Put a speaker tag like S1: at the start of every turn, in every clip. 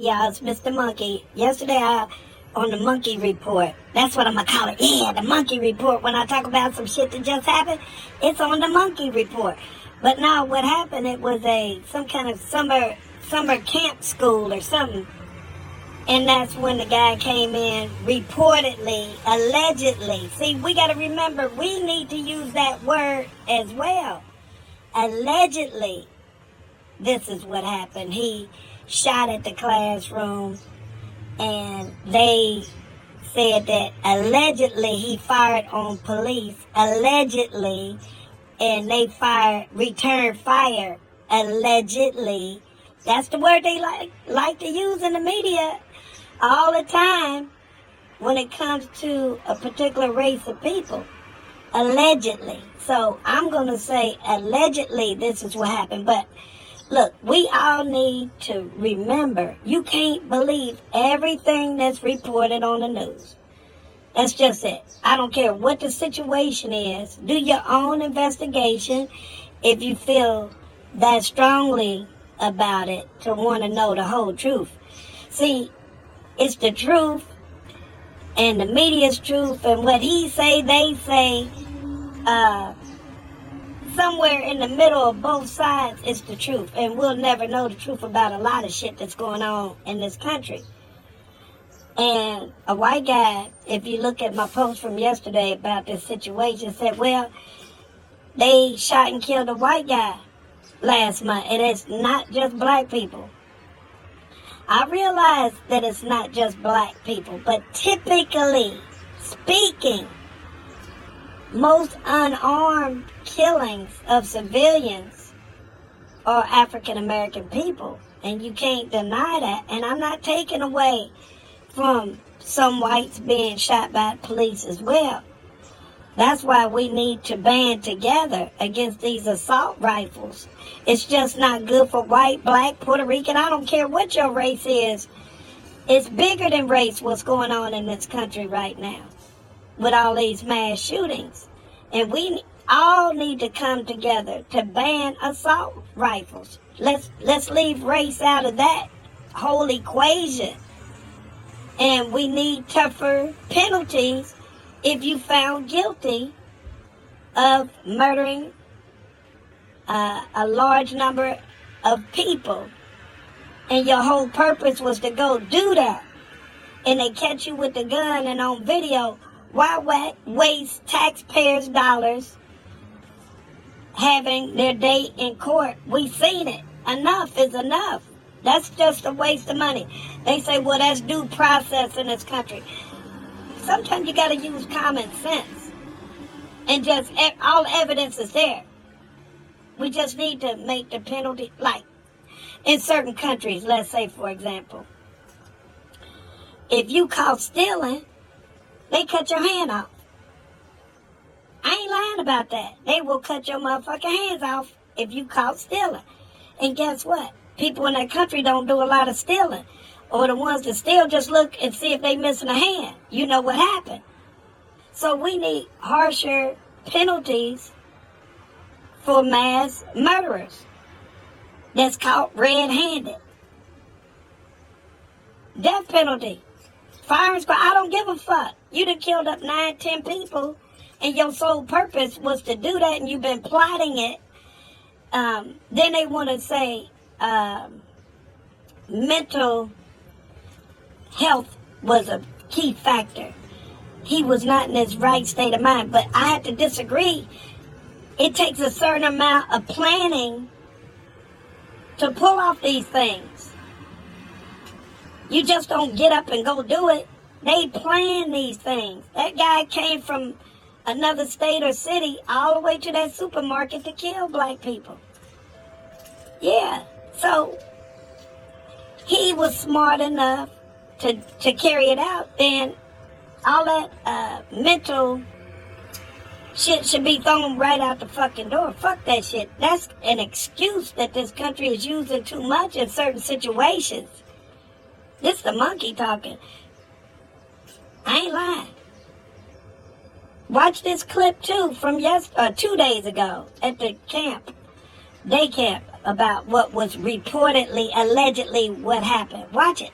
S1: Yeah, it's Mr. Monkey. Yesterday, on the Monkey Report. That's what I'm gonna call it. Yeah, the Monkey Report. When I talk about some shit that just happened, it's on the Monkey Report. But now, what happened? It was some kind of summer camp school or something, and that's when the guy came in. Reportedly, allegedly. See, we got to remember we need to use that word as well. Allegedly, this is what happened. He shot at the classroom, and they said that allegedly he fired on police, allegedly, and they returned fire, allegedly. That's the word they like to use in the media all the time when it comes to a particular race of people. Allegedly. So I'm going to say allegedly this is what happened, but look, we all need to remember, you can't believe everything that's reported on the news. That's just it. I don't care what the situation is. Do your own investigation if you feel that strongly about it to want to know the whole truth. See, it's the truth and the media's truth, and what he say, they say, somewhere in the middle of both sides is the truth, and we'll never know the truth about a lot of shit that's going on in this country. And a white guy, if you look at my post from yesterday about this situation, said, well, they shot and killed a white guy last month, and it's not just black people. I realize that it's not just black people, but typically speaking, most unarmed killings of civilians are African American people, and you can't deny that. And I'm not taking away from some whites being shot by police as well. That's why we need to band together against these assault rifles. It's just not good for white, black, Puerto Rican. I don't care what your race is. It's bigger than race what's going on in this country right now with all these mass shootings. And we all need to come together to ban assault rifles. Let's leave race out of that whole equation. And we need tougher penalties if you found guilty of murdering a large number of people, and your whole purpose was to go do that, and they catch you with the gun and on video. Why waste taxpayers' dollars having their day in court? We've seen it. Enough is enough. That's just a waste of money. They say, well, that's due process in this country. Sometimes you got to use common sense. And just all evidence is there. We just need to make the penalty, like in certain countries, let's say, for example, if you caught stealing, they cut your hand off. I ain't lying about that. They will cut your motherfucking hands off if you caught stealing. And guess what? People in that country don't do a lot of stealing. Or the ones that steal just look and see if they missing a hand. You know what happened. So we need harsher penalties for mass murderers that's caught red-handed. Death penalty. Firing squad. I don't give a fuck. You done killed up 9, 10 people, and your sole purpose was to do that, and you've been plotting it. Then they want to say mental health was a key factor. He was not in his right state of mind, but I have to disagree. It takes a certain amount of planning to pull off these things. You just don't get up and go do it. They plan these things. That guy came from another state or city all the way to that supermarket to kill black people. Yeah, so he was smart enough to carry it out. Then all that mental shit should be thrown right out the fucking door. Fuck that shit. That's an excuse that this country is using too much in certain situations. This the monkey talking. I ain't lying. Watch this clip too from 2 days ago at the camp, day camp. about what was reportedly, allegedly what happened. Watch it.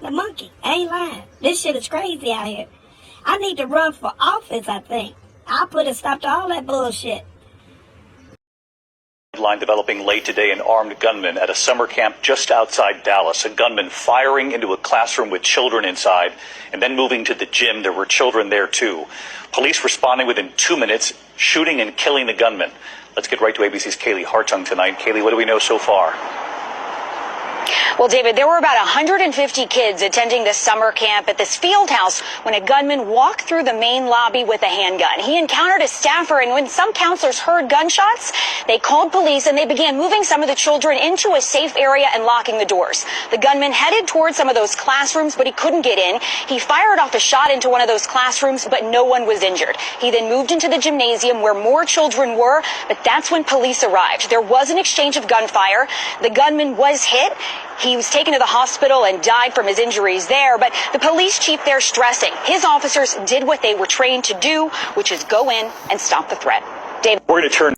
S1: The monkey. I ain't lying. This shit is crazy out here. I need to run for office, I think. I'll put a stop to all that bullshit.
S2: Headline developing late today, an armed gunman at a summer camp just outside Dallas. A gunman firing into a classroom with children inside and then moving to the gym. There were children there too. Police responding within 2 minutes, shooting and killing the gunman. Let's get right to ABC's Kaylee Hartung tonight. Kaylee, what do we know so far?
S3: Well, David, there were about 150 kids attending this summer camp at this field house when a gunman walked through the main lobby with a handgun. He encountered a staffer, and when some counselors heard gunshots, they called police and they began moving some of the children into a safe area and locking the doors. The gunman headed towards some of those classrooms, but he couldn't get in. He fired off a shot into one of those classrooms, but no one was injured. He then moved into the gymnasium where more children were, but that's when police arrived. There was an exchange of gunfire. The gunman was hit. He was taken to the hospital and died from his injuries there, but the police chief there stressing his officers did what they were trained to do, which is go in and stop the threat. David.
S2: We're going to turn